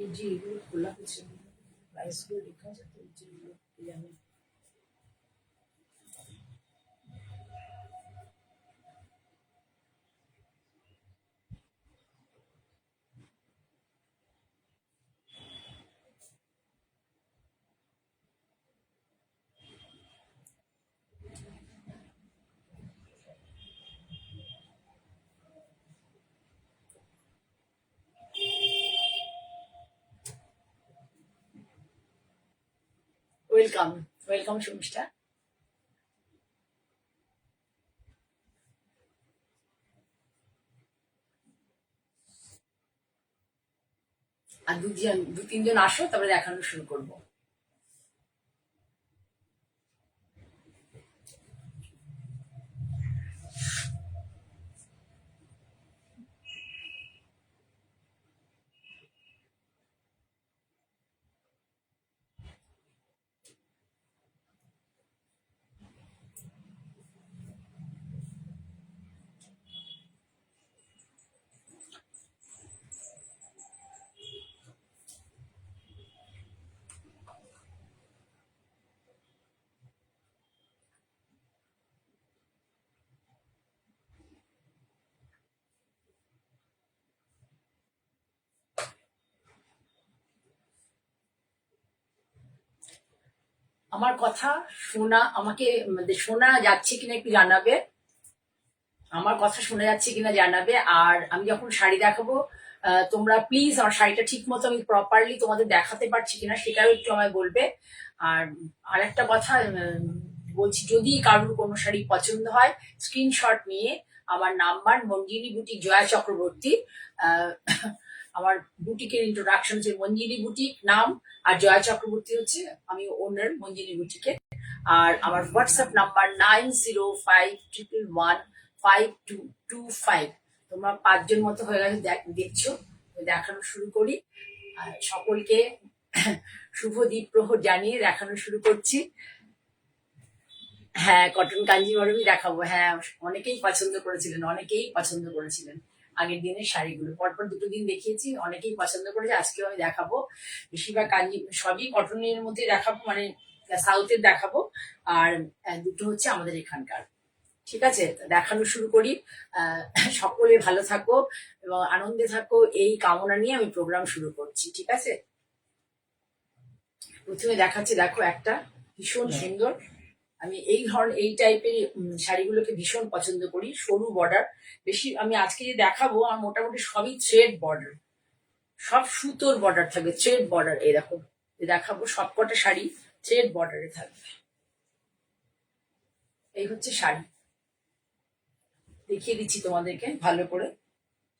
এই যে এগুলো খোলা হচ্ছে প্রাইসগুলো লেখা আছে তো যেগুলো আমি ওয়েলকাম ওয়েলকাম শর্মিষ্ঠা। আর দু তিনজন আসো তারপরে দেখানো শুরু করবো। আমার কথা শোনা যাচ্ছে কিনা একটু জানাবে। আমার কথা শোনা যাচ্ছে কিনা জানাবে। আর আমি যখন শাড়ি দেখাবো তোমরা প্লিজ আমার শাড়িটা ঠিক মতো আমি প্রপারলি তোমাদের দেখাতে পারছি কিনা সেটাও একটু আমায় বলবে। আর আরেকটা কথা বলছি, যদি কারোর কোনো শাড়ি পছন্দ হয় স্ক্রিনশট নিয়ে আমার নাম্বার মঞ্জিনী বুটিক জয়া চক্রবর্তী, আমার বুটিকের ইন্ট্রোডাকশন হচ্ছে মঞ্জিনী বুটিক নাম, আর জয়া চক্রবর্তী হচ্ছে আমি ওনার মঞ্জিনী বুটিকে। আর আমার হোয়াটসঅ্যাপ নাম্বার 9051115225। তোমরা 5জন মতো হয়ে গেছে দেখছো। দেখানো শুরু করি। সকলকে শুভ দ্বীপ প্রহর জানিয়ে দেখানো শুরু করছি। হ্যাঁ, কটন কাঞ্জিভরমই দেখাবো। হ্যাঁ, অনেকেই পছন্দ করেছিলেন আগের দিনের শাড়িগুলো। পরপর দুটো দিন দেখিয়েছি, অনেকেই পছন্দ করেছে। আজকেও আমি দেখাবো বেশিরভাগ সবই কটনের মধ্যে দেখাবো, মানে সাউথের দেখাবো। আর দুটো হচ্ছে আমাদের এখানকার। ঠিক আছে, দেখানো শুরু করি। সকলে ভালো থাকো এবং আনন্দে থাকো এই কামনা নিয়ে আমি প্রোগ্রাম শুরু করছি। ঠিক আছে, প্রথমে দেখাচ্ছি, দেখো একটা ভীষণ সুন্দর। আমি এই টাইপের শাড়িগুলোকে ভীষণ পছন্দ করি। সরু বর্ডার বেশি। আমি আজকে যে দেখাবো আমার মোটামুটি সবই থ্রেড বর্ডার, সব সুতোর বর্ডার থাকবে, থ্রেড বর্ডার। এই দেখো দেখাবো সবকটা শাড়ি থ্রেড বর্ডারে থাকবে। এই হচ্ছে শাড়ি, দেখিয়ে দিচ্ছি তোমাদেরকে ভালো করে,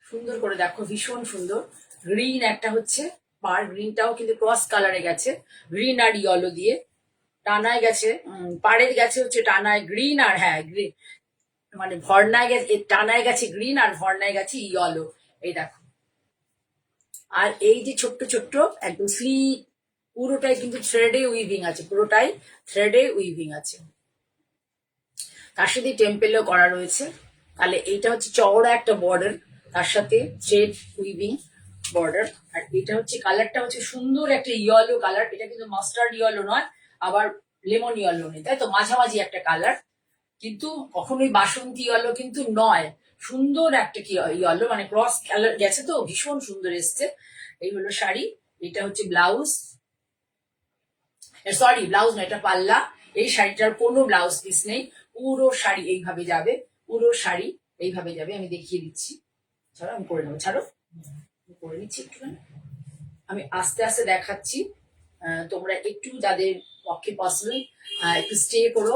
সুন্দর করে দেখো, ভীষণ সুন্দর। গ্রিন একটা হচ্ছে, পার গ্রিনটাও কিন্তু ক্রস কালারে গেছে, গ্রিন আর ইয়েলো দিয়ে টানায় গেছে। পাড়ের গেছে হচ্ছে টানায় গ্রিন, আর হ্যাঁ গ্রিন মানে ভর্নায় গেছে, টানায় গেছে গ্রিন আর ভর্নায় গেছে ইয়েলো। এই দেখো। আর এই যে ছোট্ট ছোট্ট একদম পুরোটাই কিন্তু থ্রেডে উইভিং আছে, পুরোটাই থ্রেডে উইভিং আছে, তার সাথে টেম্পেলও করা রয়েছে। তাহলে এইটা হচ্ছে চওড়া একটা বর্ডার, তার সাথে থ্রেড উইভিং বর্ডার। আর এটা হচ্ছে কালারটা হচ্ছে সুন্দর একটা ইয়েলো কালার। এটা কিন্তু মাস্টার্ড ইয়েলো নয়, আবার লেমন ইয়েলো নেই, তাই তো মাঝামাঝি একটা কালার। কিন্তু কখনোই বাসন্তী ইয়েলো কিন্তু নয়, সুন্দর একটা কি ইয়েলো, মানে ক্রস কালার গেছে, তো ভীষণ সুন্দর এসছে। এই হলো শাড়ি। এটা হচ্ছে ব্লাউজ, সরি ব্লাউজ না, এটা পাল্লা। এই শাড়িটার কোনো ব্লাউজ পিস নেই, পুরো শাড়ি এইভাবে যাবে, পুরো শাড়ি এইভাবে যাবে। আমি দেখিয়ে দিচ্ছি, ছাড়ো আমি করে নেবো, ছাড়ো করে নিচ্ছি একটুখানি। আমি আস্তে আস্তে দেখাচ্ছি, তোমরা একটু যাদের পক্ষে পসিবল একটু স্টে করো।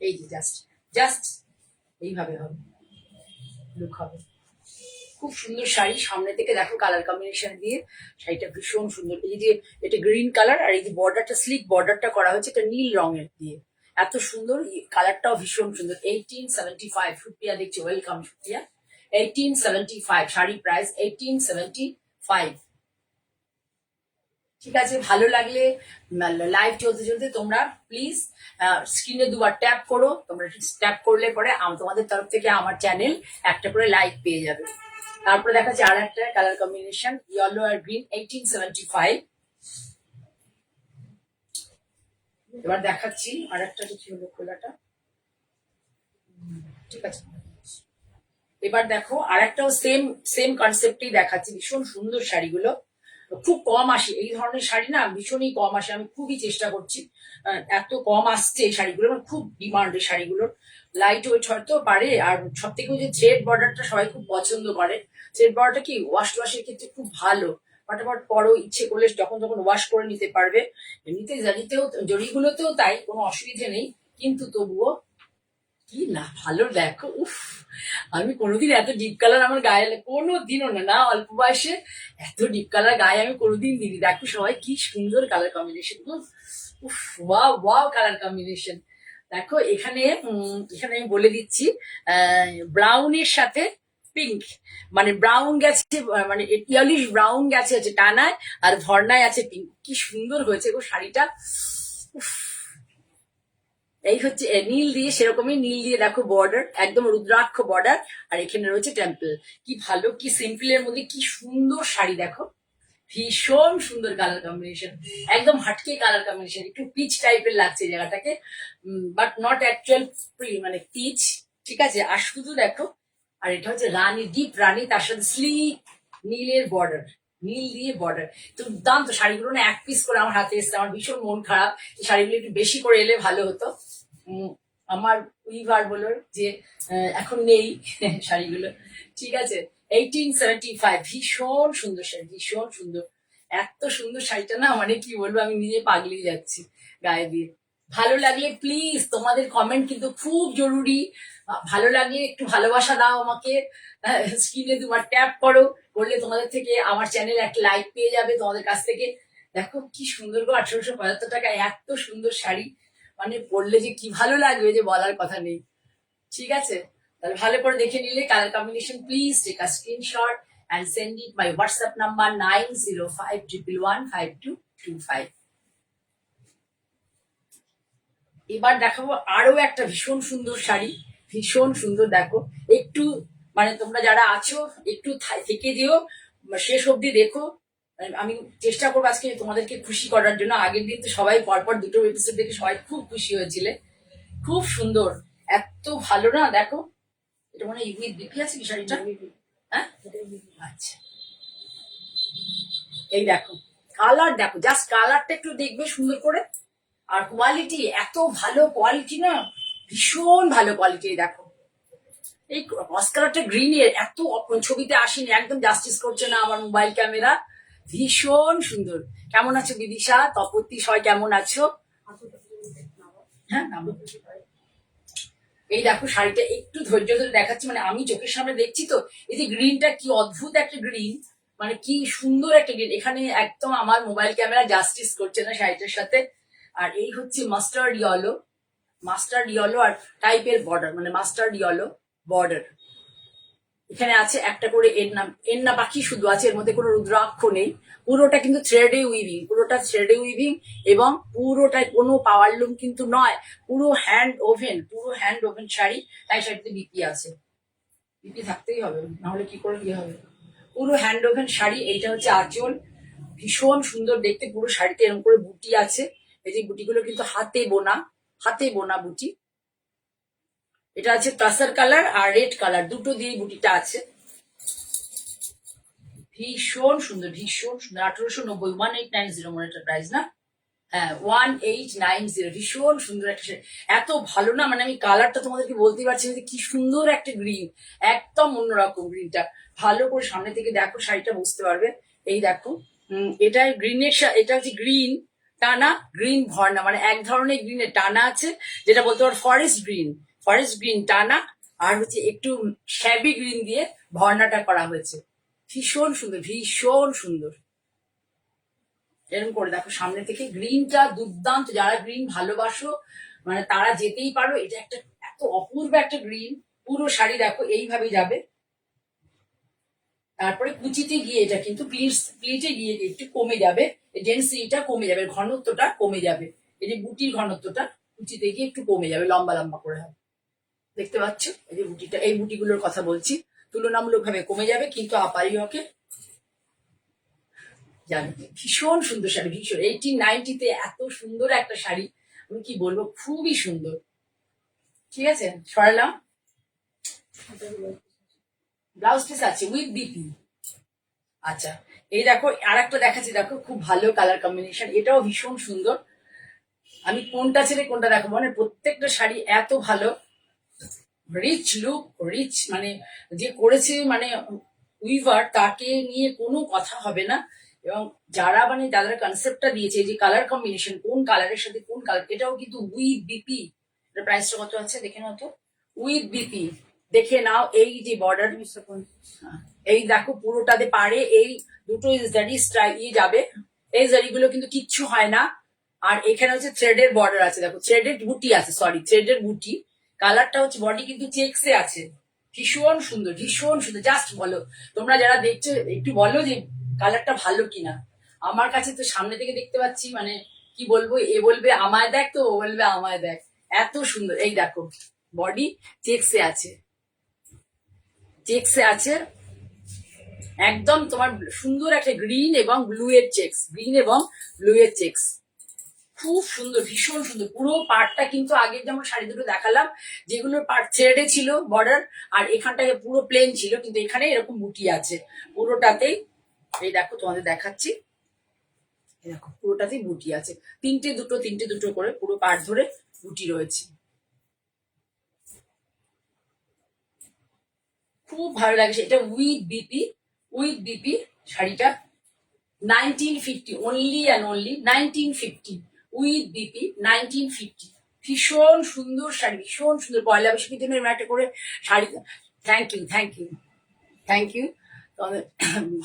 এই যে জাস্ট জাস্ট এইভাবে হবে, লুক হবে। খুব সুন্দর শাড়ি, সামনে থেকে দেখো কালার কম্বিনেশন দিয়ে শাড়িটা ভীষণ সুন্দর। এই যে এটা গ্রিন কালার, আর এই যে বর্ডারটা স্লিক বর্ডারটা করা হয়েছে এটা নীল রঙের দিয়ে, এত সুন্দর। কালারটাও ভীষণ সুন্দর। 1875। সুপ্রিয়া দেখছি, ওয়েলকাম সুপ্রিয়া। 1875 শাড়ি প্রাইস 1875। ঠিক আছে, ভালো লাগলে লাইভ চলতে চলতে তোমরা প্লিজ স্ক্রিনে দুবার ট্যাপ করো। তোমরা ট্যাপ করলে পরে তোমাদের তরফ থেকে আমার চ্যানেল একটা করে লাইক পেয়ে যাবে। তারপরে দেখাচ্ছি আর একটা কালার কম্বিনেশন, ইয়েলো আর গ্রিন, 1875। এবার দেখাচ্ছি আর একটা, দেখি হলো খোলাটা, ঠিক আছে। এবার দেখো আর একটাও সেম সেম কনসেপ্টেই দেখাচ্ছি, ভীষণ সুন্দর শাড়িগুলো, খুব কম আসে এই ধরনের শাড়ি না, ভীষণই কম আসে, আমি খুবই চেষ্টা করছি, এত কম আসছে এই শাড়িগুলো, মানে খুব ডিমান্ড এই শাড়িগুলোর, লাইট ওয়েট হয়তো পারে, আর সব থেকে যে থ্রেড বর্ডারটা সবাই খুব পছন্দ করে, থ্রেড বর্ডারটা কি ওয়াশ ওয়াশের ক্ষেত্রে খুব ভালো, ফটাফট পরও, ইচ্ছে করলে যখন তখন ওয়াশ করে নিতে পারবে, এমনিতে জারিতেও জরিগুলোতেও তাই, কোনো অসুবিধে নেই, কিন্তু তবুও কি না ভালো দেখো, উফ, আমি কোনোদিন এত ডিপ কালার আমার গায়ে কোনোদিনও না, না অল্প বয়সে এত ডিপ কালার গায়ে আমি কোনোদিন দিইনি, দেখো সবাই কি সুন্দর কালার কম্বিনেশন, উফ, ওয়াও ওয়াও কালার কম্বিনেশন। দেখো এখানে এখানে আমি বলে দিচ্ছি, ব্রাউনের সাথে পিঙ্ক, মানে ব্রাউন গেছে, মানে ইয়েলিশ ব্রাউন গেছে হচ্ছে টানায়, আর ভর্নায় আছে পিঙ্ক, কি সুন্দর হয়েছে গো শাড়িটা, উফ। এই হচ্ছে নীল দিয়ে, সেরকমই নীল দিয়ে দেখো বর্ডার, একদম রুদ্রাক্ষ বর্ডার, আর এখানে রয়েছে টেম্পল, কি ভালো, কি সিম্পলের মধ্যে কি সুন্দর শাড়ি দেখো, ভীষণ সুন্দর কালার কম্বিনেশন, একদম হাটকে কালার কম্বিনেশন, একটু পিচ টাইপের লাগছে জায়গাটাকে, বাট নট অ্যাকচুয়াল মানে পিচ, ঠিক আছে। আর শুধু দেখো, আর এটা হচ্ছে রানী, ডিপ রানী, তার সাথে স্লিক নীলের বর্ডার, নীল দিয়ে বর্ডার, তো দুর্দান্ত শাড়িগুলো না এক পিস করে আমার হাতে এসছে, আমার ভীষণ মন খারাপ, এই শাড়িগুলো একটু বেশি করে এলে ভালো হতো, আমার উইভার বলো যে এখন নেই শাড়িগুলো, ঠিক আছে। 1875, ভীষণ সুন্দর শাড়ি, ভীষণ সুন্দর, এত সুন্দর শাড়িটা না, মানে কি বলবো, আমি নিজে পাগলিয়ে যাচ্ছি গায়ে দিয়ে। ভালো লাগলে প্লিজ, তোমাদের কমেন্ট কিন্তু খুব জরুরি, ভালো লাগলে একটু ভালোবাসা দাও আমাকে, স্ক্রিনে দুবার ট্যাপ করো, করলে তোমাদের থেকে আমার চ্যানেল একটা লাইক পেয়ে যাবে তোমাদের কাছ থেকে। দেখো কি সুন্দর গো, 1875 টাকা এত সুন্দর শাড়ি, মানে পরলে যে কি ভালো লাগবে যে বলার কথা নেই, ঠিক আছে। তাহলে ভালো করে দেখে নিলে colour combination, please take a screenshot and send it my WhatsApp number 9051115225। এবার দেখাবো আরো একটা ভীষণ সুন্দর শাড়ি, ভীষণ সুন্দর, দেখো একটু, মানে তোমরা যারা আছো একটু থেকে যেও, শেষ অবধি দেখো, আমি চেষ্টা করবো আজকে তোমাদেরকে খুশি করার জন্য, আগের দিন তো সবাই পরপর দুটো এপিসোড দেখে সবাই খুব খুশি হয়েছিলে, খুব সুন্দর, এত ভালো না, দেখো এটা মনে হয় ইউনিক বিপি আছে কি শাড়িটা, হ্যাঁ, আচ্ছা, এই দেখো কালার, দেখো জাস্ট কালারটা একটু দেখবে সুন্দর করে, আর কোয়ালিটি এত ভালো কোয়ালিটি না, ভীষণ ভালো কোয়ালিটি, দেখো এই ক্রস কালারটা গ্রিনের এত ছবিতে আসেনি, একদম জাস্টিস করছে না আমার মোবাইল ক্যামেরা, ভীষণ সুন্দর। কেমন আছো বিদিশা, তপতি, সবাই কেমন আছো? হ্যাঁ, এই দেখো শাড়িটা একটু ধৈর্য ধরে দেখাচ্ছি, মানে আমি চোখের সামনে দেখছি তো, এই যে গ্রিনটা কি অদ্ভুত একটা গ্রিন, মানে কি সুন্দর একটা গ্রিন, এখানে একদম আমার মোবাইল ক্যামেরা জাস্টিস করছে না শাড়িটার সাথে। আর এই হচ্ছে মাস্টার্ড ইয়েলো, মাস্টার্ড ইয়েলো আর টাইপের বর্ডার, মানে মাস্টার্ড ইয়েলো বর্ডার, এখানে আছে একটা করে এর না পাখি শুধু আছে, এর মধ্যে কোনো রুদ্রাক্ষ নেই, পুরোটা কিন্তু থ্রেডে উইভিং, পুরোটা থ্রেডে উইভিং, এবং পুরোটাই কোনো পাওয়ার লুম কিন্তু নয়, পুরো হ্যান্ড ওভেন, পুরো হ্যান্ড ওভেন শাড়ি, তাই শাড়িতে বিপি আছে, বিপি থাকতেই হবে, নাহলে কি করে কি হবে, পুরো হ্যান্ড ওভেন শাড়ি। এইটা হচ্ছে আঁচল, ভীষণ সুন্দর দেখতে, পুরো শাড়িতে এরকম করে বুটি আছে, এই যে বুটিগুলো কিন্তু হাতে বোনা, হাতে বোনা বুটি, এটা আছে টাসার কালার আর রেড কালার, দুটো দিয়ে বুটিটা আছে, ভীষণ সুন্দর, ভীষণ সুন্দর, 1890, 1890 মনে একটা প্রাইস না, হ্যাঁ 1890, ভীষণ সুন্দর একটা শাড়ি, এত ভালো না, মানে আমি কালারটা তোমাদেরকে বলতে পারছি না, কি সুন্দর একটা গ্রিন, একদম অন্যরকম গ্রিনটা, ভালো করে সামনে থেকে দেখো শাড়িটা বুঝতে পারবে। এই দেখো, এটা গ্রিনের, এটা হচ্ছে গ্রিন টানা, গ্রিন ভর্না, মানে এক ধরনের গ্রিনের টানা আছে, যেটা বলতে পারো ফরেস্ট গ্রিন, ফরেস্ট গ্রিন টানা, আর হচ্ছে একটু শ্যাবি গ্রিন দিয়ে ভর্নাটা করা হয়েছে, ভীষণ সুন্দর, ভীষণ সুন্দর, এরকম করে দেখো সামনে থেকে, গ্রিনটা দুর্দান্ত, যারা গ্রিন ভালোবাসো মানে তারা যেতেই পারো, এটা একটা এত অপূর্ব একটা গ্রিন, পুরো শাড়ি দেখো এইভাবে যাবে, তারপরে কুচিতে গিয়ে এটা কিন্তু প্লিটে গিয়ে একটু কমে যাবে, ডেন্সিটিটা কমে যাবে, ঘনত্বটা কমে যাবে, এই যে বুটির ঘনত্বটা কুচিতে গিয়ে একটু কমে যাবে, লম্বা লম্বা করে হবে, দেখতে পাচ্ছ এই যে বুটিটা, এই বুটিগুলোর কথা বলছি, তুলনামূলকভাবে কমে যাবে, কিন্তু আপারিহকে জানো ভীষণ সুন্দর শাড়ি, ভীষণ 1890-তে এত সুন্দর একটা শাড়ি, আমি কি বলবো, খুবই সুন্দর। ঠিক আছে, সরালাম। ব্লাউজ পিস আছে উইথ বিপি। আচ্ছা, এই দেখো আর একটা দেখাচ্ছি, দেখো খুব ভালো কালার কম্বিনেশন, এটাও ভীষণ সুন্দর। আমি কোনটা ছেড়ে কোনটা দেখো, মানে প্রত্যেকটা শাড়ি এত ভালো, রিচ লুক, রিচ, মানে যে করেছে মানে উইভার, তাকে নিয়ে কোনো কথা হবে না। এবং যারা মানে যাদের কনসেপ্টটা দিয়েছে, যে কালার কম্বিনেশন, কোন কালারের সাথে কোন কালার, এটাও কিন্তু উইথ বিপি। এটার প্রাইসটা কত আছে দেখে নাও তো, উইথ বিপি। দেখে নাও, এই যে বর্ডার, এই দেখো পুরোটাতে পারে এই দুটো জারি যাবে, এই জারিগুলো কিন্তু কিচ্ছু হয় না। আর এখানে হচ্ছে থ্রেডের বর্ডার আছে, দেখো থ্রেডের বুটি আছে, সরি থ্রেডের বুটি। কালারটা হচ্ছে বডি কিন্তু চেক্সে আছে, ভীষণ সুন্দর, ভীষণ সুন্দর। জাস্ট বলো, তোমরা যারা দেখছো একটু বলো যে কালারটা ভালো কিনা। আমার কাছে তো সামনে থেকে দেখতে পাচ্ছি, মানে কি বলবো, এ বলবে আমায় দেখ, তো ও বলবে আমায় দেখ, এত সুন্দর। এই দেখো বডি চেক্সে আছে, চেক্সে আছে একদম, তোমার সুন্দর একটা গ্রিন এবং ব্লু এর চেক্স, গ্রিন এবং ব্লু এর চেক্স, খুব সুন্দর, ভীষণ সুন্দর। পুরো পার্টটা কিন্তু আগের যেমন শাড়ি দুটো দেখালাম, যেগুলোর পার্ট থ্রেডে ছিল বর্ডার, আর এখানটায় পুরো প্লেন ছিল, কিন্তু এখানে এরকম বুটি আছে পুরোটাতেই। এই দেখো তোমাদের দেখাচ্ছি, দেখো পুরোটাতেই বুটি আছে, তিনটে দুটো করে পুরো পার্ট ধরে বুটি রয়েছে। খুব ভালো লাগছে এটা, উইথ বিপি, উইথ বিপি শাড়িটা 1950, only and only 1950, with BP 1950। ভীষণ সুন্দর শাড়ি, ভীষণ সুন্দর। পয়লা বৈশাখীর জন্য এরকম একটা করে sari. Thank you, thank you, thank you. তোমাদের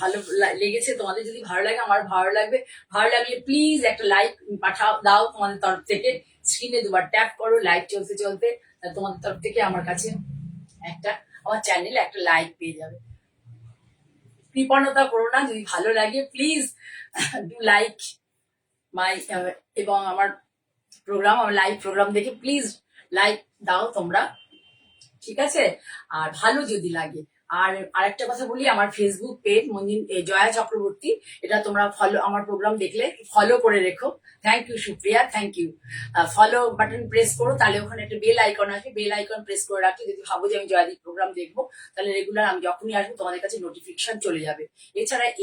ভালো লেগেছে, তোমাদের যদি ভালো লাগে আমার ভালো লাগবে। ভালো লাগলে প্লিজ একটা লাইক পাঠাও, দাও তোমাদের তরফ থেকে, স্ক্রিনে দুবার ট্যাপ করো, লাইক চলতে চলতে তোমাদের তরফ থেকে আমার কাছে একটা, আমার চ্যানেলে একটা লাইক পেয়ে যাবে। কৃপণতা করো না, যদি ভালো লাগে প্লিজ ডু লাইক মাই, এবং আমার প্রোগ্রাম, আমার লাইভ প্রোগ্রাম দেখে প্লিজ লাইক দাও তোমরা, ঠিক আছে। আর ভালো যদি লাগে, আর আরেকটা কথা বলি, আমার ফেসবুক পেজ জয়া চক্রবর্তী, এটা তোমরা ফলো, আমার প্রোগ্রাম দেখলে ফলো করে রেখো। Thank you Supriya, thank you. Follow button press করো, তাহলে ওখানে একটা বেল আইকন আসবে, বেল আইকন প্রেস করে রাখলে যদি ভাবো যে আমি জয়াদির প্রোগ্রাম দেখবো, তাহলে রেগুলার আমি যখনই আসবো তোমাদের কাছে নোটিফিকেশন চলে যাবে।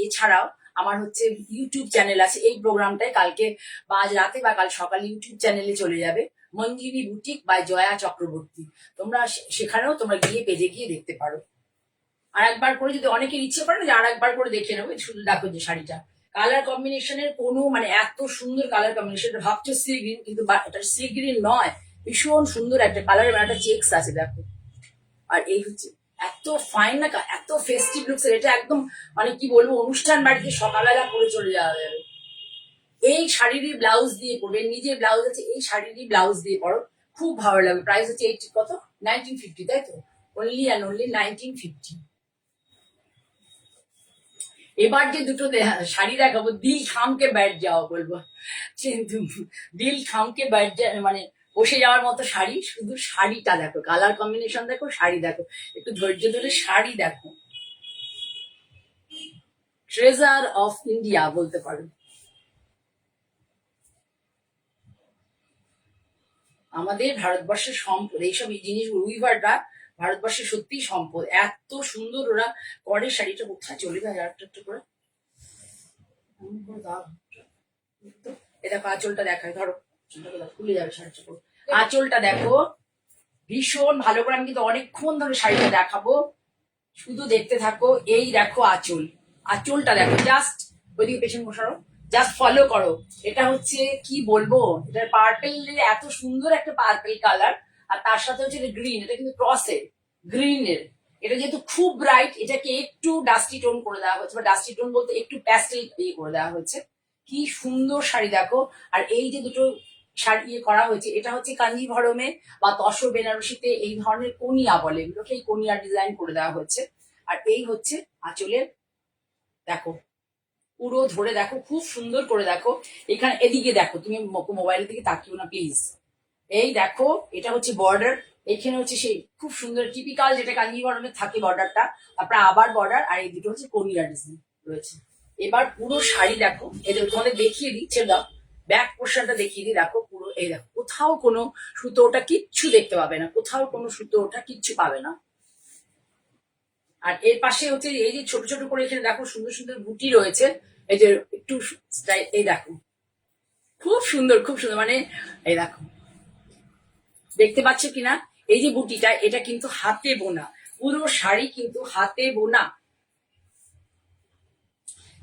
এছাড়াও আমার হচ্ছে ইউটিউব চ্যানেল আছে, এই প্রোগ্রামটাই কালকে বা আজ রাতে বা কাল সকালে ইউটিউব চ্যানেলে চলে যাবে, মঞ্জিরি বুটিক বাই জয়া চক্রবর্তী। তোমরা সেখানেও তোমরা গিয়ে পেজে গিয়ে দেখতে পারো। আর একবার করে যদি অনেকের ইচ্ছে করে না যে আর একবার করে দেখে নেবো, শুধু দেখো যে শাড়িটা কালার কম্বিনেশনের কোনো, মানে এত সুন্দর কালার কম্বিনেশন, ভাবছো সি গ্রিন, কিন্তু এটা সি গ্রিন নয়, ভীষণ সুন্দর একটা কালারের, একটা চেক্স আছে দেখো। আর এই হচ্ছে এত ফাইন না, এত ফেস্টিভ লুকস, এটা একদম মানে কি বলবো, অনুষ্ঠান বাড়িতে সকালবেলা পরে চলে যাওয়া যাবে। এই শাড়িরই ব্লাউজ দিয়ে পরবে, নিজের ব্লাউজ আছে, এই শাড়িরই ব্লাউজ দিয়ে পরো, খুব ভালো লাগবে। প্রাইস হচ্ছে 80, কত 1950, তাই তো, অনলি অ্যান্ড অনলি 1950। এবার যে দুটো শাড়ি দেখাবো, দিল থামকে ব্যাট যাওয়া বলবো, কিন্তু দিল থামকে ব্যাট মানে বসে যাওয়ার মতো শাড়ি। শুধু শাড়িটা দেখো, কালার কম্বিনেশন দেখো, শাড়ি দেখো, একটু ধৈর্য ধরে শাড়ি দেখো, ট্রেজার অফ ইন্ডিয়া বলতে পারো। আমাদের ভারতবর্ষের সম্পদ এইসব জিনিসগুলো, উইভাররা ভারতবর্ষের সত্যিই সম্পদ, এত সুন্দর ওরা করে। শাড়িটা কোথায় চলে যায় আর একটু করে, এ দেখো আঁচলটা দেখায়, ধরো খুলে যাবে শাড়িটা, আঁচলটা দেখো ভীষণ ভালো করে। আমি কিন্তু অনেকক্ষণ ধরে শাড়িটা দেখাবো, শুধু দেখতে থাকো। এই দেখো আঁচল, আঁচলটা দেখো, জাস্ট ওইদিকে পেছন বসানো, জাস্ট ফলো করো। এটা হচ্ছে কি বলবো, এটার পার্পেল, এত সুন্দর একটা পার্পেল কালার, আর তার সাথে হচ্ছে গ্রিন, এটা কিন্তু ক্রসের গ্রিনের। এটা যেহেতু খুব ব্রাইট, এটাকে একটু ডাস্টি টোন করে দেওয়া হয়েছে, বা ডাস্টি টোন বলতে একটু প্যাস্টেল ইয়ে করে দেওয়া হয়েছে। কি সুন্দর শাড়ি দেখো। আর এই যে দুটো শাড়ি ইয়ে করা হয়েছে, এটা হচ্ছে কাঞ্জিভরমে বা তসর বেনারসিতে এই ধরনের কোনিয়া বলে, এগুলোকে এই কোনিয়া ডিজাইন করে দেওয়া হয়েছে। আর এই হচ্ছে আঁচলের, দেখো পুরো ধরে দেখো, খুব সুন্দর করে দেখো। এখানে এদিকে দেখো, তুমি মোবাইলের দিকে তাকিও না প্লিজ। এই দেখো, এটা হচ্ছে বর্ডার, এইখানে হচ্ছে সেই খুব সুন্দর টিপিক্যাল যেটা কাঞ্জিভরমের থাকে বর্ডারটা, তারপরে আবার বর্ডার, আর এই দুটো হচ্ছে কোরিয়া ডিজাইন রয়েছে। এবার পুরো শাড়ি দেখো, এই যে তোমাদের দেখিয়ে দিচ্ছে, দাও ব্যাক পোর্শনটা দেখিয়ে দিই, দেখো পুরো এই দেখো, কোথাও কোনো সুতো ওটা কিচ্ছু দেখতে পাবে না, কোথাও কোনো সুতো ওটা কিচ্ছু পাবে না। আর এর পাশে হচ্ছে এই যে ছোট ছোট করে এখানে দেখো সুন্দর সুন্দর বুটি রয়েছে, এই যে একটু এই দেখো খুব সুন্দর খুব সুন্দর, মানে এই দেখো দেখতে পাচ্ছ কিনা, এই যে বুটিটা এটা কিন্তু হাতে বোনা, পুরো শাড়ি কিন্তু হাতে বোনা,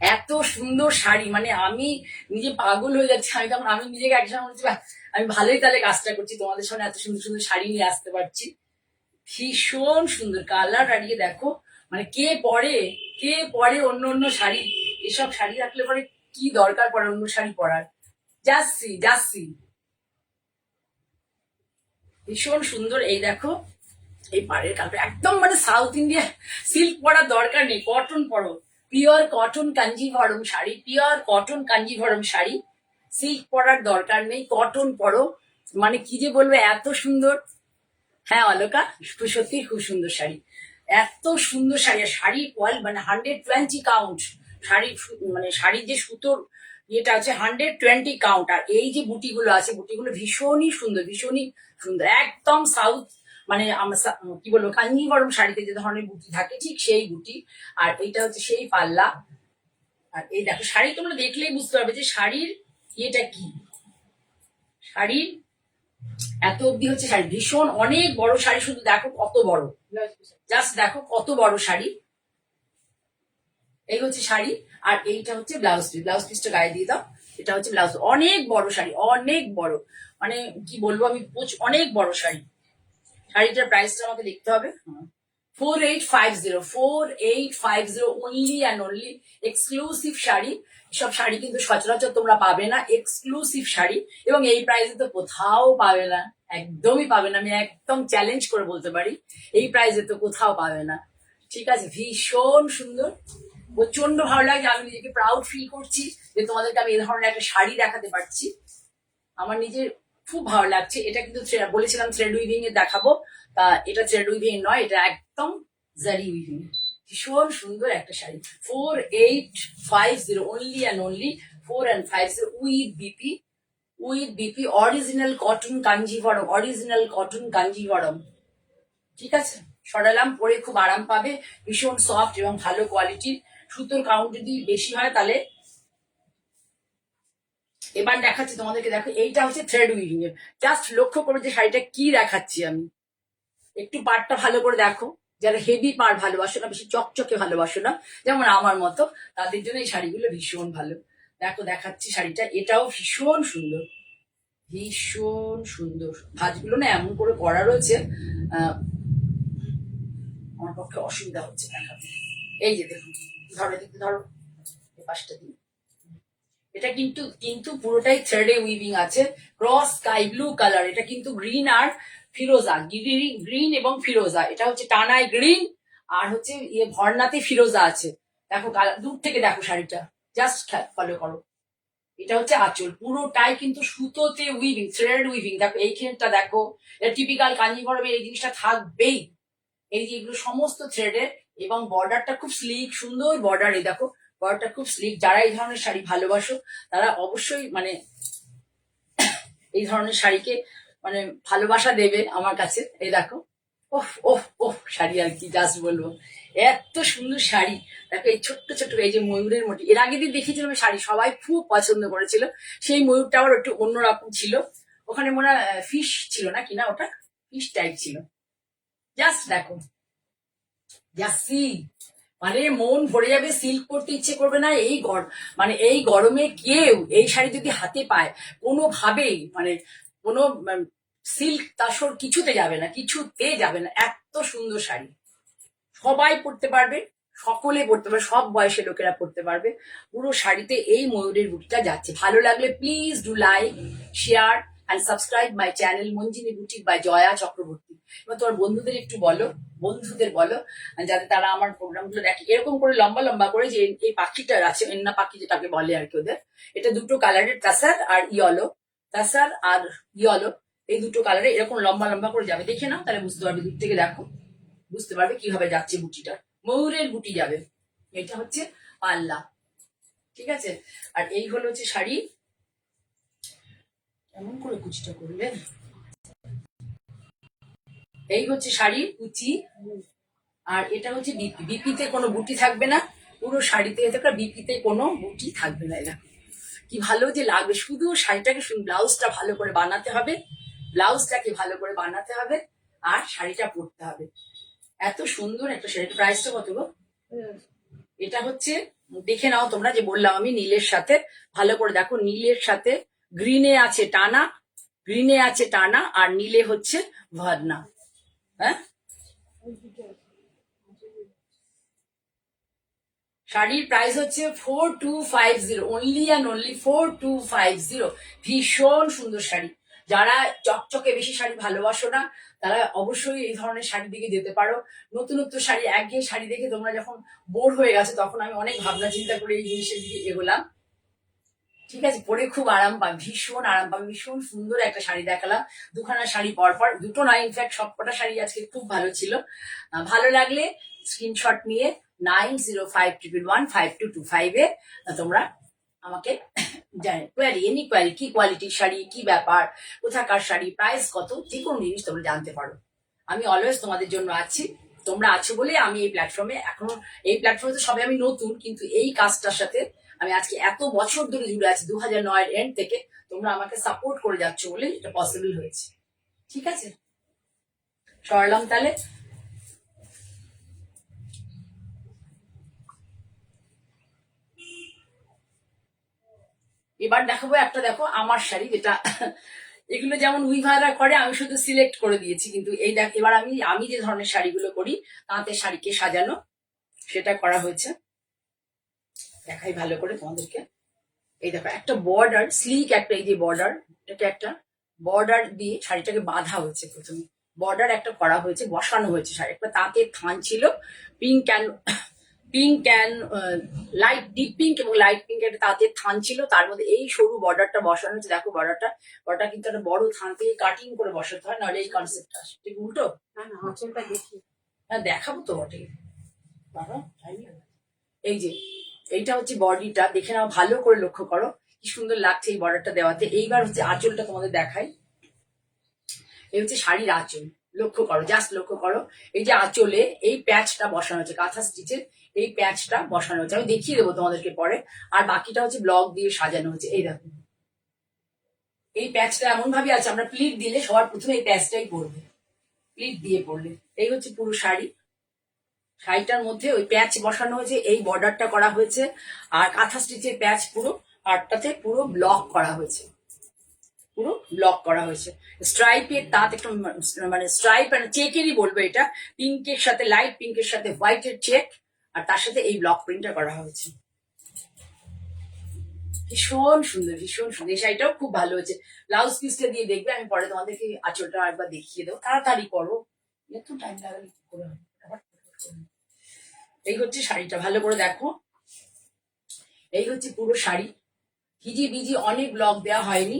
এত সুন্দর শাড়ি, মানে আমি নিজে পাগল হয়ে যাচ্ছি। আমি তখন আমি নিজেকে একসময় বলছি আমি ভালোই তাহলে কাজটা করছি, তোমাদের সামনে এত সুন্দর সুন্দর শাড়ি নিয়ে আসতে পারছি। ভীষণ সুন্দর কালার, আর ইয়ে দেখো, মানে কে পরে অন্য অন্য শাড়ি, এসব শাড়ি রাখলে পরে কি দরকার পড়ে অন্য শাড়ি পরার। যাচ্ছি যাচ্ছি, ভীষণ সুন্দর। এই দেখো এই পাড়ের কাপড় একদম মানে সাউথ ইন্ডিয়া, সিল্ক পরার দরকার নেই, কটন পরো, pure cotton Kanjivaram sari, pure cotton Kanjivaram sari, silk পরার দরকার নেই, কটন পরো, মানে কি যে বলবো এত সুন্দর। হ্যাঁ অলকা, সত্যি খুব সুন্দর শাড়ি, এত সুন্দর শাড়ি, আর শাড়ির কোয়ালিটি মানে 120 কাউন্ট শাড়ি, মানে শাড়ির যে সুতোর ইয়েটা আছে 120 কাউন্ট, আর এই যে বুটিগুলো আছে বুটিগুলো ভীষণই সুন্দর, ভীষণই সুন্দর, একদম সাউথ, মানে আমরা কি বলবো কাঞ্জিভরম শাড়িতে যে ধরনের বুটি থাকে ঠিক সেই বুটি। আর এইটা হচ্ছে সেই পাল্লা, আর এই দেখো শাড়ি তোমরা দেখলেই বুঝতে পারবে যে শাড়ির ইয়েটা কি, শাড়ির এত অব্দি হচ্ছে শাড়ি, ভীষণ অনেক বড় শাড়ি, শুধু দেখো কত বড়, জাস্ট দেখো কত বড় শাড়ি। এই হচ্ছে শাড়ি, আর এইটা হচ্ছে ব্লাউজ পিস, ব্লাউজ পিসটা গায়ে দিয়ে দাও, এটা হচ্ছে ব্লাউজ, অনেক বড় শাড়ি, অনেক বড়, মানে কি বলবো আমি, অনেক বড় শাড়ি। শাড়িটার প্রাইসটা আমাকে দেখতে হবে, 4850 only and only, exclusive sari, সব শাড়ি কিন্তু সচরাচর তোমরা পাবে না, এক্সক্লুসিভ শাড়ি, এবং এই প্রাইসে তো কোথাও পাবে না, একদমই পাবে না, আমি একদম চ্যালেঞ্জ করে বলতে পারি এই প্রাইসে তো কোথাও পাবে না। ঠিক আছে, ভীষণ সুন্দর, প্রচন্ড ভালো লাগছে, আমি নিজেকে প্রাউড ফিল করছি যে তোমাদেরকে আমি এই ধরনের একটা শাড়ি দেখাতে পারছি, আমার নিজের খুব ভালো লাগছে। এটা কিন্তু বলেছিলাম থ্রেড উইভিং এ দেখাবো, তা এটা থ্রেড উইভিং নয়, এটা একদম জারি উইভিং, ভীষণ সুন্দর একটা sari, 4850 only and only, 4 and 50 with BP original cotton Kanjivaram, original cotton Kanjivaram. ঠিক আছে, সরালাম, পরে খুব আরাম পাবে, ভীষণ সফট এবং ভালো কোয়ালিটির, সুতোর কাউন্ট যদি বেশি হয় তাহলে। এবার দেখাচ্ছি তোমাদেরকে, দেখো এইটা হচ্ছে থ্রেড উইভিং এর, জাস্ট লক্ষ্য করো যে শাড়িটা কি দেখাচ্ছি আমি, একটু পাড়টা ভালো করে দেখো, যারা হেভি পাড় ভালোবাসো না, বেশি চকচকে ভালোবাসো না যেমন আমার মতো, তাদের জন্য এই শাড়িগুলো ভীষণ ভালো। দেখো দেখাচ্ছি শাড়িটা, এটাও ভীষণ সুন্দর, ভীষণ সুন্দর, ভাঁজগুলো না এমন করে করা রয়েছে, আমার পক্ষে অসুবিধা হচ্ছে দেখাতে। এই যে দেখুন, ধরো দেখতে, ধরো এই পাশটা দিয়ে, এটা কিন্তু কিন্তু পুরোটাই থ্রেডে উইভিং আছে, ক্রস স্কাই ব্লু কালার, এটা কিন্তু গ্রিন আর ফিরোজা, গ্রিন এবং ফিরোজা, এটা হচ্ছে টানায় গ্রিন, আর হচ্ছে ইয়ে ভর্নাতে ফিরোজা আছে। দেখো দূর থেকে দেখো শাড়িটা, জাস্ট ফলো করো, এটা হচ্ছে আঁচল, পুরোটাই কিন্তু সুতোতে উইভিং, থ্রেড উইভিং, দেখো এইখানটা দেখো, এটা টিপিক্যাল কাঞ্জিভরমের এই জিনিসটা থাকবেই, এই যে এগুলো সমস্ত থ্রেডের, এবং বর্ডারটা খুব স্লিক, সুন্দর বর্ডার, এই দেখো বর্ডারটা খুব স্লিক, যারা এই ধরনের শাড়ি ভালোবাসো তারা অবশ্যই মানে এই ধরনের শাড়িকে মানে ভালোবাসা দেবে আমার কাছে। এই দেখো, ওহ ওহ ওহ শাড়ি আর কি জাস্ট বলবো, এত সুন্দর শাড়ি। দেখো এই ছোট্ট ছোট্ট এই যে ময়ূরের মোটি, এর আগে দিন দেখেছিলাম শাড়ি, সবাই খুব পছন্দ করেছিল, সেই ময়ূরটা আবার একটু অন্যরকম ছিল, ওখানে মনে হয় ফিশ ছিল না কিনা, ওটা ফিশ টাইপ ছিল, জাস্ট দেখো, যাচ্ছি মানে মন ভরে যাবে, সিল্ক পরতে ইচ্ছে করবে না এই মানে এই গরমে কেউ এই শাড়ি যদি হাতে পায় কোনোভাবেই মানে কোনো সিল্ক তাসর কিছুতে যাবে না, কিছুতে যাবে না, এত সুন্দর শাড়ি, সবাই পরতে পারবে, সকলে পরতে পারবে, সব বয়সের লোকেরা পরতে পারবে, পুরো শাড়িতে এই ময়ূরের বুটিটা যাচ্ছে। ভালো লাগলে please do like, share and subscribe my channel Manjini boutique by Jaya Chakraborty. এবার তোমার বন্ধুদের একটু বলো, বন্ধুদের বলো, যাতে তারা আমার প্রোগ্রামগুলো দেখে, এরকম করে লম্বা লম্বা করে, যে এই পাখিটা আছে এন্না পাখি যেটাকে বলে আর কি ওদের, এটা দুটো কালারের, তাসার আর ইয়েলো, তাসার আর ইয়েলো, এই দুটো কালারে এরকম লম্বা লম্বা করে যাবে, দেখে নাও তাহলে বুঝতে পারবে, দূর থেকে দেখো বুঝতে পারবে কিভাবে যাচ্ছে বুটিটা, ময়ূরের বুটি যাবে। এটা হচ্ছে পাল্লা, ঠিক আছে। আর এই হলো হচ্ছে শাড়ি, কেমন করে কুচিটা করলে, এই হচ্ছে শাড়ি কুচি। আর এটা হচ্ছে বিপি, বিপিতে কোনো বুটি থাকবে না, পুরো শাড়িতে থাকবে, বিপিতে কোনো বুটি থাকবে না। এটা কি ভালো যে লাগবে, শুধু শাড়িটাকে ব্লাউজটা ভালো করে বানাতে হবে, ব্লাউজটাকে ভালো করে বানাতে হবে, আর শাড়িটা পরতে হবে। এত সুন্দর একটা শাড়ি। প্রাইসটা কত গো? এটা হচ্ছে, দেখে নাও তোমরা, যে বললাম আমি নীলের সাথে, ভালো করে দেখো, নীলের সাথে গ্রিনে আছে টানা, গ্রিনে আছে টানা, আর নীলে হচ্ছে ভাদনা। হ্যাঁ, শাড়ির প্রাইস হচ্ছে 4250, অনলি অ্যান্ড অনলি 4250। ভীষণ সুন্দর শাড়ি। যারা চকচকে বেশি শাড়ি ভালোবাসো না, তারা অবশ্যই এই ধরনের শাড়ি দিকে যেতে পারো। নতুনত্ব শাড়ি, একঘেয়ে শাড়ি দেখে তোমরা যখন বোর হয়ে গেছে, তখন আমি অনেক ভাবনা চিন্তা করে এই জিনিসের দিকে এগোলাম। ঠিক আছে, পরে খুব আরাম পাবে, ভীষণ আরাম পাবে। ভীষণ সুন্দর একটা শাড়ি দেখালাম, দুখানা শাড়ি পরপর, দুটো নয়, ইনফ্যাক্ট সবকটা শাড়ি আজকে খুব ভালো ছিল। ভালো লাগলে স্ক্রিনশট নিয়ে 9051115225 তোমরা আমাকে কোয়ারি, এনি কোয়ারি, কি কোয়ালিটির শাড়ি, কি ব্যাপার, কোথাকার শাড়ি, প্রাইস কত, যে কোনো জিনিস তোমরা জানতে পারো। আমি অলওয়েজ তোমাদের জন্য আছি। তোমরা আছো বলে আমি এই প্ল্যাটফর্মে, এখনো এই প্ল্যাটফর্মে তো সবে আমি নতুন, কিন্তু এই কাজটার সাথে আমি আজকে এত বছর ধরে জুড়ে আছি, 2009 এন্ড থেকে তোমরা আমাকে সাপোর্ট করে যাচ্ছ বলে এটা পসিবল হয়েছে। ঠিক আছে, সরলাম তাহলে। এবার দেখাবো একটা, দেখো আমার শাড়ি, যেটা এগুলো যেমন উইভাররা করে, আমি শুধু সিলেক্ট করে দিয়েছি, কিন্তু এই দেখ, এবার আমি আমি যে ধরনের শাড়িগুলো করি, তাতে শাড়িকে সাজানো, সেটা করা হয়েছে। দেখাই ভালো করে তোমাদেরকে। এই দেখো, একটা বর্ডার, স্লিক একটা, এই যে বর্ডার, এটাকে একটা বর্ডার দিয়ে শাড়িটাকে বাঁধা হয়েছে। প্রথমে বর্ডার একটা করা হয়েছে, বসানো হয়েছে শাড়ি, একটা তাঁতের থান ছিল, pink and pink and light deep pink এবং লাইট পিঙ্ক একটা তাঁতের থান ছিল, তার মধ্যে এই সরু বর্ডারটা বসানো হয়েছে। দেখো বর্ডারটা, বর্ডার কিন্তু একটা বড় থান থেকে কাটিং করে বসাতে হয়, নাহলে এই কনসেপ্টটা আসে। ঠিক উল্টো, হ্যাঁ দেখাবো তো বটে বাবা। এই যে এইটা হচ্ছে বডিটা, দেখে নাও ভালো করে, লক্ষ্য করো কি সুন্দর লাগছে এই বর্ডারটা দেওয়াতে। এইবার হচ্ছে আঁচলটা তোমাদের দেখাই। এই হচ্ছে শাড়ির আঁচল, লক্ষ্য করো, জাস্ট লক্ষ্য করো। এই যে আঁচলে এই প্যাচটা বসানো হচ্ছে, কাঁথা স্টিচের এই প্যাচটা বসানো হচ্ছে, আমি দেখিয়ে দেবো তোমাদেরকে পরে। আর বাকিটা হচ্ছে ব্লক দিয়ে সাজানো হচ্ছে। এই দেখো, এই প্যাচটা এমন ভাবে আছে, আমরা প্লিট দিলে সবার প্রথমে এই প্যাচটাই পরবে, প্লিট দিয়ে পরলে। এই হচ্ছে পুরো শাড়ি, শাড়িটার মধ্যে ওই প্যাচ বসানো হয়েছে, এই বর্ডারটা করা হয়েছে, আর কাঁথা স্টিচের প্যাচ পুরো আটটাতে পুরো ব্লক করা হয়েছে, পুরো ব্লক করা হয়েছে। স্ট্রাইপের তাঁত, একটু মানে স্ট্রাইপ মানে চেকেরই বলবো এটা, পিঙ্কের সাথে, লাইট পিঙ্কের সাথে হোয়াইটের চেক, আর তার সাথে এই ব্লক প্রিন্টটা করা হয়েছে। ভীষণ সুন্দর, ভীষণ সুন্দর। এই শাড়িটাও খুব ভালো হয়েছে। ব্লাউজ পিসটা দিয়ে দেখবে, আমি পরে তোমাদেরকে আঁচলটা একবার দেখিয়ে দেবো। তাড়াতাড়ি করো, একটু টাইম লাগালে করে হবে। এই হচ্ছে শাড়িটা, ভালো করে দেখো। এই হচ্ছে পুরো শাড়ি, ভিজি ভিজি, অনেক ব্লক দেওয়া হয়নি,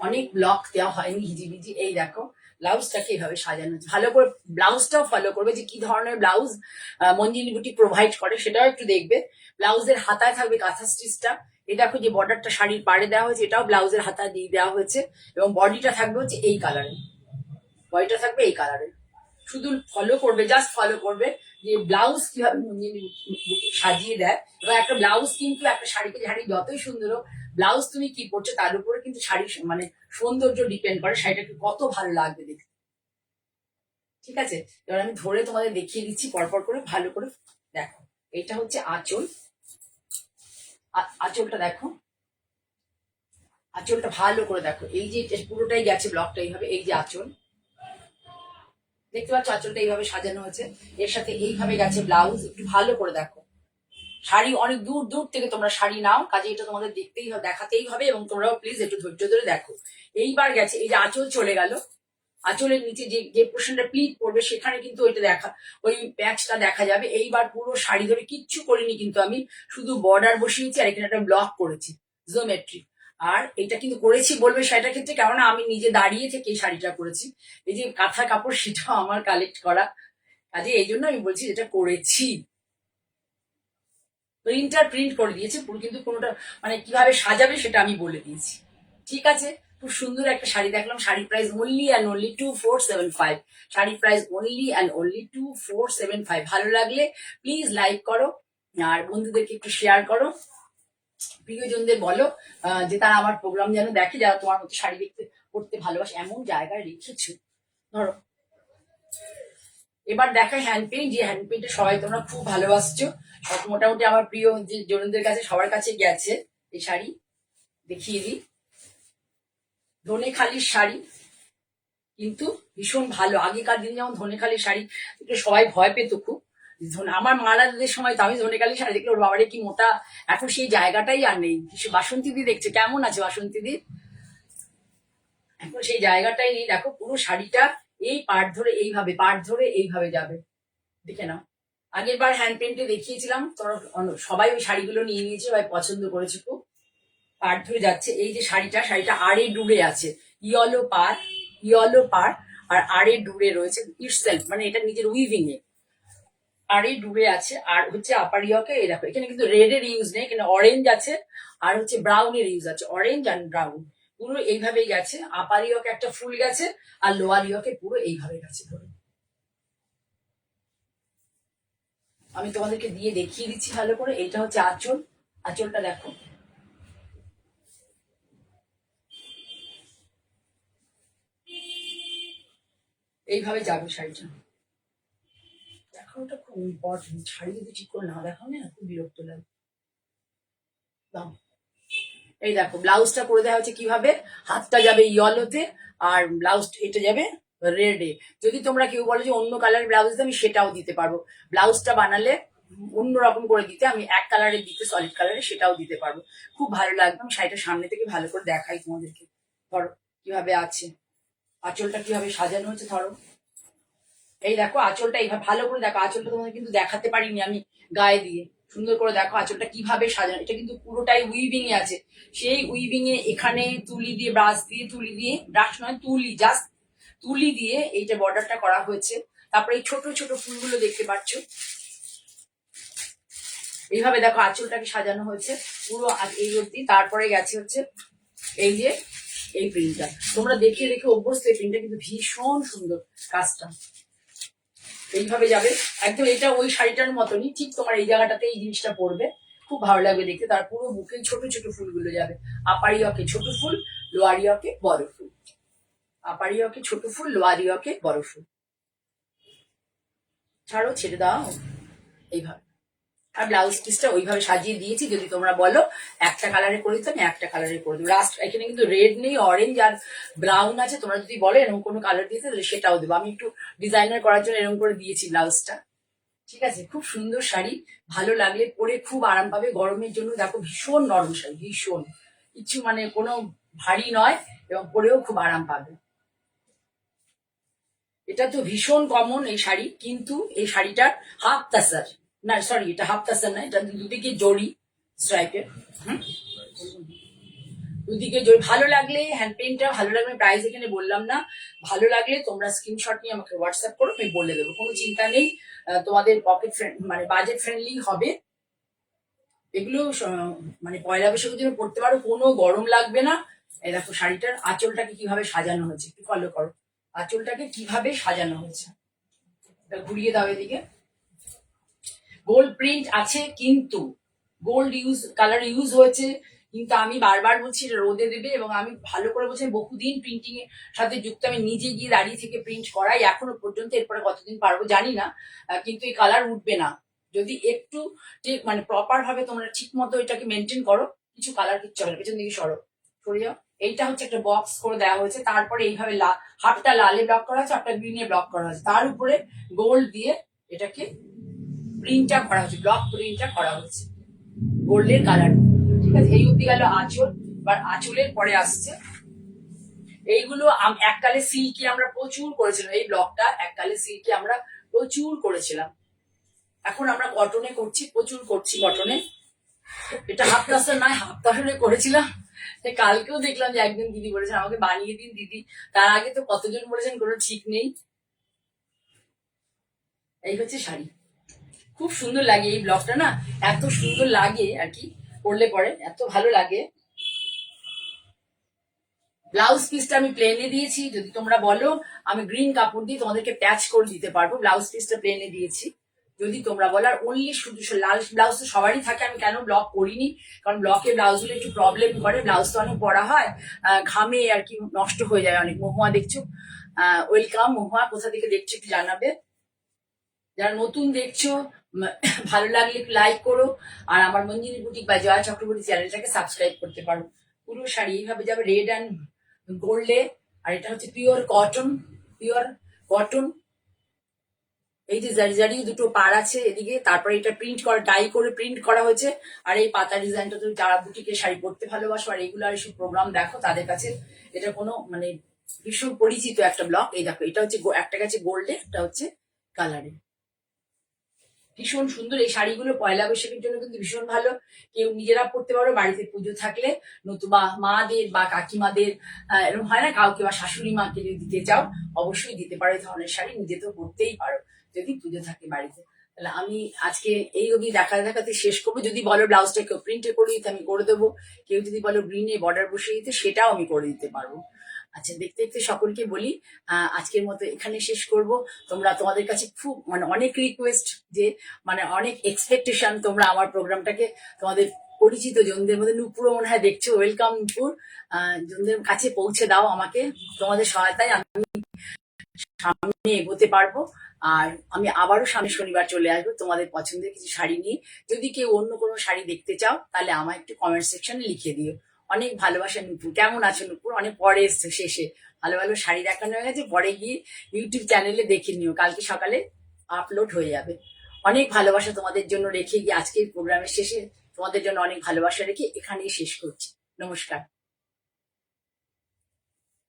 অনেক ব্লক দেওয়া হয়নি, হিজিবিজি। এই দেখো ব্লাউজটাকে এইভাবে সাজানো হচ্ছে, ভালো করে ব্লাউজটাও ফলো করবে, যে কি ধরনের ব্লাউজ মঞ্জিনী বুটি প্রোভাইড করে সেটাও একটু দেখবে। ব্লাউজের হাতায় থাকবে কাঁথা স্টিচটা। এই দেখো যে বর্ডারটা শাড়ির পাড়ে দেওয়া হয়েছে, এটাও ব্লাউজের হাতায় দিয়ে দেওয়া হয়েছে, এবং বডিটা থাকবে হচ্ছে এই কালারে, বডিটা থাকবে এই কালারে। শুধু ফলো করবে, জাস্ট ফলো করবে যে ব্লাউজ কিভাবে মঞ্জিনী বুটি সাজিয়ে দেয়। এবং একটা ব্লাউজ কিন্তু একটা শাড়িকে, শাড়ি যতই সুন্দর হোক, ব্লাউজ তুমি কি পরছো তার উপরে কিন্তু শাড়ির মানে সৌন্দর্য ডিপেন্ড করে, শাড়িটাকে কত ভালো লাগবে দেখতে। ঠিক আছে, এবার আমি ধরে তোমাদের দেখিয়ে দিচ্ছি পরপর করে, ভালো করে দেখো। এটা হচ্ছে আঁচল, আঁচলটা দেখো, আঁচলটা ভালো করে দেখো। এই যে পুরোটাই গেছে ব্লকটা এইভাবে, এই যে আঁচল দেখতে পাচ্ছ, আঁচলটা এইভাবে সাজানো হয়েছে, এর সাথে এইভাবে গেছে ব্লাউজ। একটু ভালো করে দেখো, শাড়ি অনেক দূর দূর থেকে তোমরা শাড়ি নাও, কাজে এটা তোমাদের দেখতেই হবে, দেখাতেই হবে, এবং তোমরাও প্লিজ একটু ধৈর্য ধরে দেখো। এইবার গেছে, এই যে আঁচল চলে গেল, আঁচলের নিচে যে যে পোর্শনটা প্লিট পড়বে, সেখানে কিন্তু ওইটা দেখা, ওই প্যাচটা দেখা যাবে। এইবার পুরো শাড়ি ধরে কিচ্ছু করিনি কিন্তু, আমি শুধু বর্ডার বসিয়েছি, আর এখানে একটা ব্লক করেছি, জিওমেট্রি। আর এটা কিন্তু করেছি বলবে সেটার ক্ষেত্রে, কেননা আমি নিজে দাঁড়িয়ে থেকে এই শাড়িটা করেছি। এই যে কাঁথা কাপড় সেটাও আমার কালেক্ট করা, কাজে এই জন্য আমি বলছি যেটা করেছি। প্রিন্ট করে দিয়েছে পুরো, কিন্তু কোনোটা মানে কিভাবে সাজাবে সেটা আমি বলে দিয়েছি। ঠিক আছে, খুব সুন্দর একটা শাড়ি দেখলাম। Sari price only and only 2475। Sari price only and only 2475। ভালো লাগলে প্লিজ লাইক করো, আর বন্ধুদেরকে একটু শেয়ার করো, প্রিয়জনদের বলো যে তারা আমার প্রোগ্রাম যেন দেখে, যারা তোমার মতো শাড়ি দেখতে পড়তে ভালোবাসে। এমন জায়গায় রেখেছো ধরো। এবার দেখাই হ্যান্ড পেইন্ট, যে হ্যান্ড পেইন্টে সবাই তোমরা খুব ভালোবাসছো। মোটামুটি আমার প্রিয় যে জনদের কাছে সবার কাছে গেছে এই শাড়ি। দেখিয়ে দিই, ধনেখালির শাড়ি, কিন্তু ভীষণ ভালো। আগেকার দিনে যেমন ধনেখালির শাড়ি একটু সবাই ভয় পেত খুব, আমার মারাদের সময় তো আমি ধনেখালির শাড়ি দেখলে ওর বাবারে কি মোটা। এখন সেই জায়গাটাই আর নেই। বাসন্তী দি দেখছে কেমন আছে বাসন্তী দি, এখন সেই জায়গাটাই নেই। দেখো পুরো শাড়িটা এই পাড় ধরে এইভাবে যাবে, দেখে নাও। আগের বার হ্যান্ড পেন্টে দেখিয়েছিলাম, সবাই ওই শাড়িগুলো নিয়ে নিয়েছে, সবাই পছন্দ করেছে খুব। পাড় ধরে যাচ্ছে। এই যে শাড়িটা আড়ে ডুবে আছে, ইয়েলো পার আর আড়ে ডুবে রয়েছে ইটসেলফ, মানে এটা নিজের উইভিং এ আড়ে ডুবে আছে। আর হচ্ছে আপার ইয়কে এই দেখো, এখানে কিন্তু রেড এর ইউজ নেই, এখানে অরেঞ্জ আছে আর হচ্ছে ব্রাউন এর ইউজ আছে, অরেঞ্জ অ্যান্ড ব্রাউন। পুরো এইভাবেই গেছে। আপার ইয়কে একটা ফুল গেছে আর লোয়ার ইয়কে পুরো এইভাবে গেছে। ধরো আমি তোমাদেরকে দিয়ে দেখিয়ে দিচ্ছি ভালো করে। এইটা হচ্ছে আঁচল, আঁচলটা দেখো। এইভাবে যাবে শাড়িটা। দেখো ওটা খুব ইম্পর্টেন্ট, শাড়ি যদি ঠিক করে না দেখো না খুব বিরক্ত লাগে। এই দেখো ব্লাউজটা করে দেওয়া হচ্ছে কিভাবে, হাতটা যাবে ইয়েলোতে আর ব্লাউজ এটা যাবে রেডে। যদি তোমরা কেউ বলো যে অন্য কালারের ব্লাউজ দিতে, আমি সেটাও দিতে পারবো। ব্লাউজটা বানালে অন্য রকম করে দিতে, আমি এক কালারের দিতে, সলিড কালারে, সেটাও দিতে পারবো। খুব ভালো লাগবে। আমি শাড়িটা সামনে থেকে ভালো করে দেখাই তোমাদেরকে। ধরো কিভাবে আছে, আঁচলটা কিভাবে সাজানো হচ্ছে। ধরো এই দেখো আঁচলটা এইভাবে ভালো করে দেখো। আঁচলটা তোমাদের কিন্তু দেখাতে পারিনি আমি গায়ে দিয়ে। সুন্দর করে দেখো আঁচলটা কিভাবে সাজানো। এটা কিন্তু পুরোটাই উইভিং এ আছে। সেই উইভিং এ এখানে তুলি দিয়ে, ব্রাশ নয় তুলি, জাস্ট তুলি দিয়ে এইটা বর্ডারটা করা হয়েছে। তারপরে এই ছোট ছোট ফুলগুলো দেখতে পাচ্ছ। এইভাবে দেখো আঁচলটাকে সাজানো হয়েছে পুরো এই অব্দি। তারপরে গেছে হচ্ছে এই যে এই প্রিন্টটা, তোমরা দেখে দেখে অভ্যস্ত। এই প্রিন্টটা কিন্তু ভীষণ সুন্দর কাজটা। এইভাবে যাবে একদম, এটা ওই শাড়িটার মতনই ঠিক। তোমার এই জায়গাটাতে এই জিনিসটা পড়বে, খুব ভালো লাগবে দেখতে। তার পুরো বুকে ছোট ছোট ফুলগুলো যাবে। আপারিয়কে ছোট ফুল, লোয়ারিয়কে বড় ফুল। আপারিয়কে ছোট ফুল, লোয়ারিয়কে বড় ফুল। ছাড়ো, ছেড়ে দাও। এইভাবে আর ব্লাউজ পিসটা ওইভাবে সাজিয়ে দিয়েছি। যদি তোমরা বলো একটা কালারে করে দিতে, আমি একটা কালারে করে দেবো। লাস্ট এখানে কিন্তু রেড নেই, অরেঞ্জ আর ব্রাউন আছে। তোমরা যদি বলো এরকম কোনো কালার দিতে, তাহলে সেটাও দেবো। আমি একটু ডিজাইনার করার জন্য এরকম করে দিয়েছি ব্লাউজটা। ঠিক আছে, খুব সুন্দর শাড়ি। ভালো লাগলে পরে খুব আরাম পাবে গরমের জন্য। দেখো ভীষণ নরম শাড়ি, ভীষণ কিছু মানে কোনো ভারী নয়, এবং পরেও খুব আরাম পাবে। এটা তো ভীষণ কমন এই শাড়ি, কিন্তু এই শাড়িটার হাফ তাসার, না সরি এটা হাফ তাসার না, এটা দুদিকে জড়ি স্ট্রাইপের। দুদিকে জড়ি। ভালো লাগলে হ্যান্ড পেইন্টটা ভালো লাগবে, প্রাইস এখানে বললাম না। ভালো লাগলে তোমরা স্ক্রিনশট নিয়ে আমাকে হোয়াটসঅ্যাপ করো, আমি বলে দেবো, কোনো চিন্তা নেই। তোমাদের পকেট ফ্রেন্ড মানে বাজেট ফ্রেন্ডলি হবে এগুলো। মানে পয়লা বৈশাখের জন্য পড়তে পারো, কোনো গরম লাগবে না। এই দেখো শাড়িটার আঁচলটাকে কিভাবে সাজানো হয়েছে, একটু ফলো করো। আঁচলটাকে কিভাবে সাজানো হয়েছে, এটা ঘুরিয়ে দাও এদিকে। গোল্ড প্রিন্ট আছে, কিন্তু গোল্ড কালার ইউজ হয়েছে। কিন্তু আমি বারবার বলছি এটা রোদে দেবে, এবং আমি ভালো করে বলছি বহুদিন প্রিন্টিং এর সাথে যুক্ত। আমি নিজে গিয়ে দাঁড়িয়ে থেকে প্রিন্ট করাই এখনো পর্যন্ত। এরপরে কতদিন পারবো জানি না, কিন্তু এই কালার উঠবে না যদি একটু ঠিক মানে প্রপার ভাবে তোমরা ঠিক মতো এটাকে মেনটেন করো। কিছু কালার কিচ্ছু হবে না। পেছন দিকে সরে যাও। এইটা হচ্ছে একটা বক্স করে দেওয়া হয়েছে। তারপরে এইভাবে হাফটা লালে ব্লক করা হয়েছে, হাফটা গ্রিনে ব্লক করা হয়েছে। তার উপরে গোল্ড দিয়ে এটাকে প্রিন্টটা করা হয়েছে, ব্লক প্রিন্টটা করা হয়েছে গোল্ডের কালার। ঠিক আছে, এই অব্দি গেল আঁচল। এবার আঁচলের পরে আসছে এইগুলো। এককালে সিল্কি আমরা প্রচুর করেছিলাম, এই ব্লকটা এককালে সিল্কি আমরা প্রচুর করেছিলাম। এখন আমরা কটনে করছি, প্রচুর করছি কটনে। এটা হাফ তাসর নয়, হাফ তাসরে করেছিলাম। কালকেও দেখলাম যে একজন দিদি বলেছেন আমাকে বানিয়ে দিন দিদি, তার আগে তো কতজন বলেছেন কোনো ঠিক নেই। এই হচ্ছে শাড়ি, খুব সুন্দর লাগে এই ব্লগটা না, এত সুন্দর লাগে আর কি, পরলে পরে এত ভালো লাগে। ব্লাউজ পিসটা আমি প্লেনে দিয়েছি, যদি তোমরা বলো আমি গ্রিন কাপড় দিয়ে তোমাদেরকে প্যাচ করে দিতে পারবো, ব্লাউজ পিসটা প্লেনে দিয়েছি যদি তোমরা বলো। আর অনলি শুধু লাল ব্লাউজ তো সবারই থাকে, আমি কেন ব্লক করিনি, কারণ ব্লকে ব্লাউজ গুলো একটু প্রবলেম করে, ব্লাউজ তো অনেক পরা হয়, ঘামে আর কি নষ্ট হয়ে যায় অনেক। মহুয়া দেখছো, ওয়েলকাম মহুয়া, কোথা থেকে দেখছো একটু জানাবে। যারা নতুন দেখছো ভালো লাগলে একটু লাইক করো, আর আমার মঞ্জিনী বুটিক বা জয়া চক্রবর্তী চ্যানেলটাকে সাবস্ক্রাইব করতে পারো। পুরো শাড়ি এইভাবে যাবে রেড অ্যান্ড গোল্ডে, আর এটা হচ্ছে পিওর কটন, পিওর কটন। এই যে জারি জারি দুটো পার আছে এদিকে, তারপরে এটা প্রিন্ট করা, ডাই করে প্রিন্ট করা হয়েছে। আর এই পাতা ডিজাইনটা তো যারা বুটিকে শাড়ি পরতে ভালোবাসো আর এগুলো আর এইসব প্রোগ্রাম দেখো তাদের কাছে এটা কোনো মানে ভীষণ পরিচিত একটা ব্লক। এই দেখো এটা হচ্ছে একটা গেছে গোল্ডে, একটা হচ্ছে কালারে, ভীষণ সুন্দর। এই শাড়িগুলো পয়লা বৈশাখের জন্য কিন্তু ভীষণ ভালো, কেউ নিজেরা পড়তে পারো, বাড়িতে পুজো থাকলে, নতুবা মাদের বা কাকিমাদের এরকম হয় না, কাউকে বা শাশুড়ি মাকে যদি দিতে চাও অবশ্যই দিতে পারো এই ধরনের শাড়ি, নিজে তো পড়তেই পারো যদি পুজো থাকে বাড়িতে। তাহলে আমি আজকে এই অবধি দেখাতে দেখাতে শেষ করবো। যদি বলো ব্লাউজটা কেউ প্রিন্টে করে দিতে আমি করে দেবো, কেউ যদি বলো গ্রিনে বর্ডার বসিয়ে দিতে সেটাও আমি করে দিতে পারবো। আচ্ছা, দেখতে দেখতে সকলকে বলি আজকের মতো এখানে শেষ করব। তোমরা তোমাদের কাছে খুব মানে অনেক রিকোয়েস্ট, যে মানে অনেক এক্সপেকটেশন, তোমরা আমার প্রোগ্রামটাকে তোমাদের পরিচিত জনদের মধ্যে, নুপুরও মনে হয় দেখছো, ওয়েলকাম নুপুর, জনদের কাছে পৌঁছে দাও আমাকে, তোমাদের সহায়তায় আমি সামনে এগোতে পারবো। আর আমি আবারও সামনে শনিবার চলে আসবো তোমাদের পছন্দের কিছু শাড়ি নিয়ে। যদি কেউ অন্য কোনো শাড়ি দেখতে চাও তাহলে আমার একটু কমেন্ট সেকশনে লিখে দিও। অনেক ভালোবাসা নুপুর, কেমন আছো নুপুর? অনেক পরে এসছো, শেষে ভালো ভালো শাড়ি দেখানো হয়ে গেছে, পরে গিয়ে ইউটিউব চ্যানেলে দেখে নিও, কালকে সকালে আপলোড হয়ে যাবে। অনেক ভালোবাসা তোমাদের জন্য রেখে গিয়ে আজকের প্রোগ্রামের শেষে তোমাদের জন্য অনেক ভালোবাসা রেখে এখানেই শেষ করছি। নমস্কার।